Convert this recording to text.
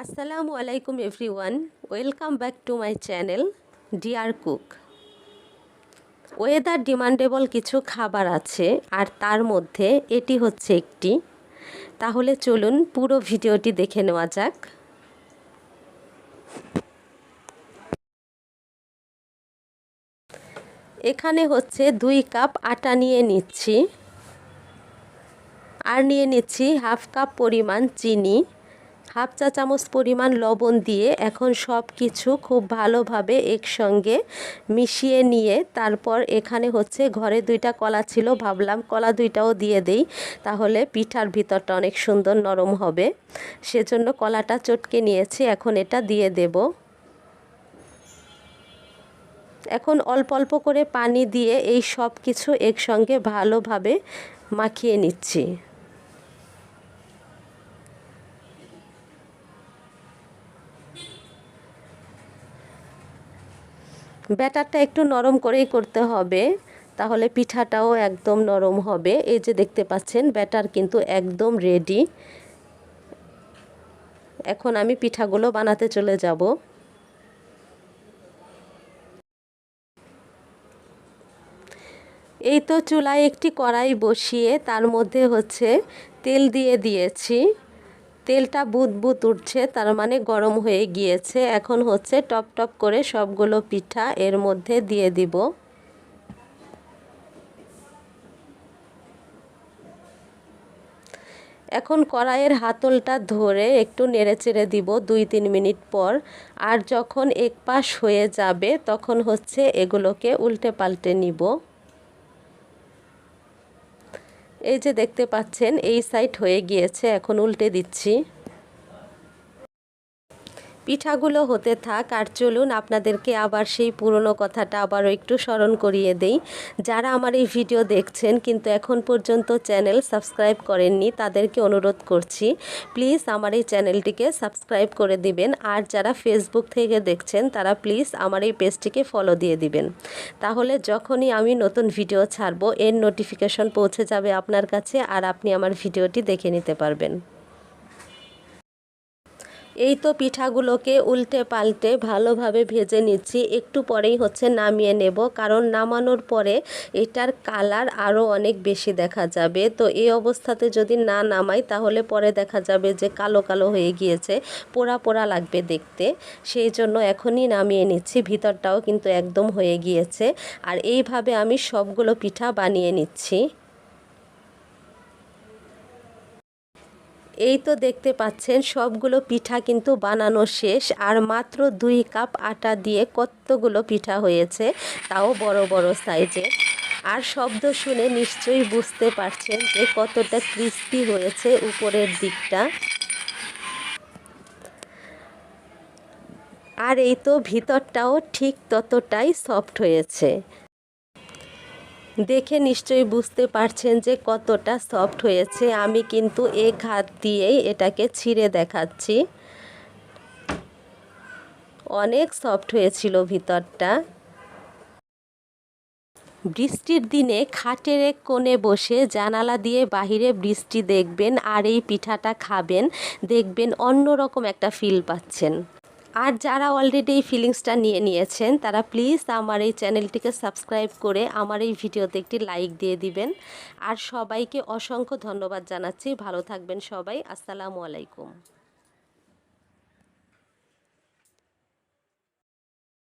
আসসালামু আলাইকুম everyone, welcome back to my channel deer cook. Weather demandable কিছু খাবার আছে আর তার মধ্যে এটি হচ্ছে একটি। তাহলে চলুন পুরো ভিডিওটি দেখে নেওয়া যাক। এখানে হচ্ছে 2 কাপ আটা নিয়ে নিচ্ছি, আর নিয়ে নিচ্ছি হাফ কাপ পরিমাণ চিনি, হাফ চা চামচ পরিমাণ লবণ দিয়ে এখন সব কিছু খুব ভালোভাবে একসঙ্গে মিশিয়ে নিয়ে তারপর এখানে হচ্ছে ঘরে 2টা কলা ছিল, ভাবলাম কলা 2টাও দিয়ে দেই, তাহলে পিঠার ভিতরটা অনেক সুন্দর নরম হবে। সেজন্য কলাটা চটকে নিয়েছি, এখন এটা দিয়ে দেব। এখন অল্প অল্প করে পানি দিয়ে এই সব কিছু একসঙ্গে ভালোভাবে মাখিয়ে নিচ্ছি। ব্যাটারটা একটু নরম করেই করতে হবে, তাহলে পিঠাটাও একদম নরম হবে। এই যে দেখতে পাচ্ছেন ব্যাটার কিন্তু একদম রেডি। এখন আমি পিঠাগুলো বানাতে চলে যাব। এই তো চুলায় একটি কড়াই বসিয়ে তার মধ্যে হচ্ছে তেল দিয়ে দিয়েছি। তেলটা বুদবুদ উঠছে, তার মানে গরম হয়ে গিয়েছে। এখন হচ্ছে টপ টপ করে সবগুলো পিঠা এর মধ্যে দিয়ে দিব। এখন কড়াইয়ের হাতলটা ধরে একটু নেড়েচেড়ে দিব 2-3 মিনিট পর। আর যখন এক পাশ হয়ে যাবে তখন হচ্ছে এগুলোকে উল্টে পাল্টে নিব। এই যে দেখতে পাচ্ছেন এই সাইড হয়ে গিয়েছে, এখন উল্টে দিচ্ছি। পিঠাগুলো হতে থাক, আর চলুন আপনাদেরকে আবার সেই পুরনো কথাটা আবারও একটু স্মরণ করিয়ে দেই। যারা আমার এই ভিডিও দেখছেন কিন্তু এখন পর্যন্ত চ্যানেল সাবস্ক্রাইব করেননি, তাদেরকে অনুরোধ করছি প্লিজ আমার এই চ্যানেলটিকে সাবস্ক্রাইব করে দিবেন। আর যারা ফেসবুক থেকে দেখছেন তারা প্লিজ আমার এই পেজটিকে ফলো দিয়ে দিবেন, তাহলে যখনই আমি নতুন ভিডিও ছাড়বো এর নোটিফিকেশন পৌঁছে যাবে আপনার কাছে, আর আপনি আমার ভিডিওটি দেখে নিতে পারবেন। এই তো পিঠাগুলোকে উল্টে পাল্টে ভালোভাবে ভেজে নিচ্ছি। একটু পরেই হচ্ছে নামিয়ে নেব, কারণ নামানোর পরে এটার কালার আরও অনেক বেশি দেখা যাবে। তো এই অবস্থাতে যদি না নামাই তাহলে পরে দেখা যাবে যে কালো কালো হয়ে গিয়েছে, পোড়া পোড়া লাগবে দেখতে। সেই জন্য এখনই নামিয়ে নিচ্ছি, ভিতরটাও কিন্তু একদম হয়ে গিয়েছে। আর এইভাবে আমি সবগুলো পিঠা বানিয়ে নিচ্ছি। এই তো দেখতে পাচ্ছেন সবগুলো পিঠা কিন্তু বানানো শেষ, আর মাত্র 2 কাপ আটা দিয়ে কতগুলো পিঠা হয়েছে, তাও বড় বড় সাইজের। আর শব্দ শুনে নিশ্চয়ই বুঝতে পারছেন যে কতটা ক্রিস্পি হয়েছে উপরের দিকটা। আর এই তো ভিতরটাও ঠিক ততটাই সফট হয়েছে। দেখে নিশ্চয়ই বুঝতে পারছেন যে কতটা সফট হয়েছে। আমি কিন্তু এক হাত দিয়েই এটাকে ছিঁড়ে দেখাচ্ছি। অনেক সফট হয়েছিল ভিতরটা। বৃষ্টির দিনে খাটের এক কোণে বসে জানালা দিয়ে বাহিরে বৃষ্টি দেখবেন আর এই পিঠাটা খাবেন, দেখবেন অন্যরকম একটা ফিল পাচ্ছেন। আর যারা অলরেডি এই ফিলিংসটা নিয়ে নিয়েছেন তারা প্লিজ আমার এই চ্যানেলটিকে সাবস্ক্রাইব করে আমার এই ভিডিওতে একটি লাইক দিয়ে দিবেন। আর সবাইকে অসংখ্য ধন্যবাদ জানাচ্ছি। ভালো থাকবেন সবাই। আসসালামু আলাইকুম।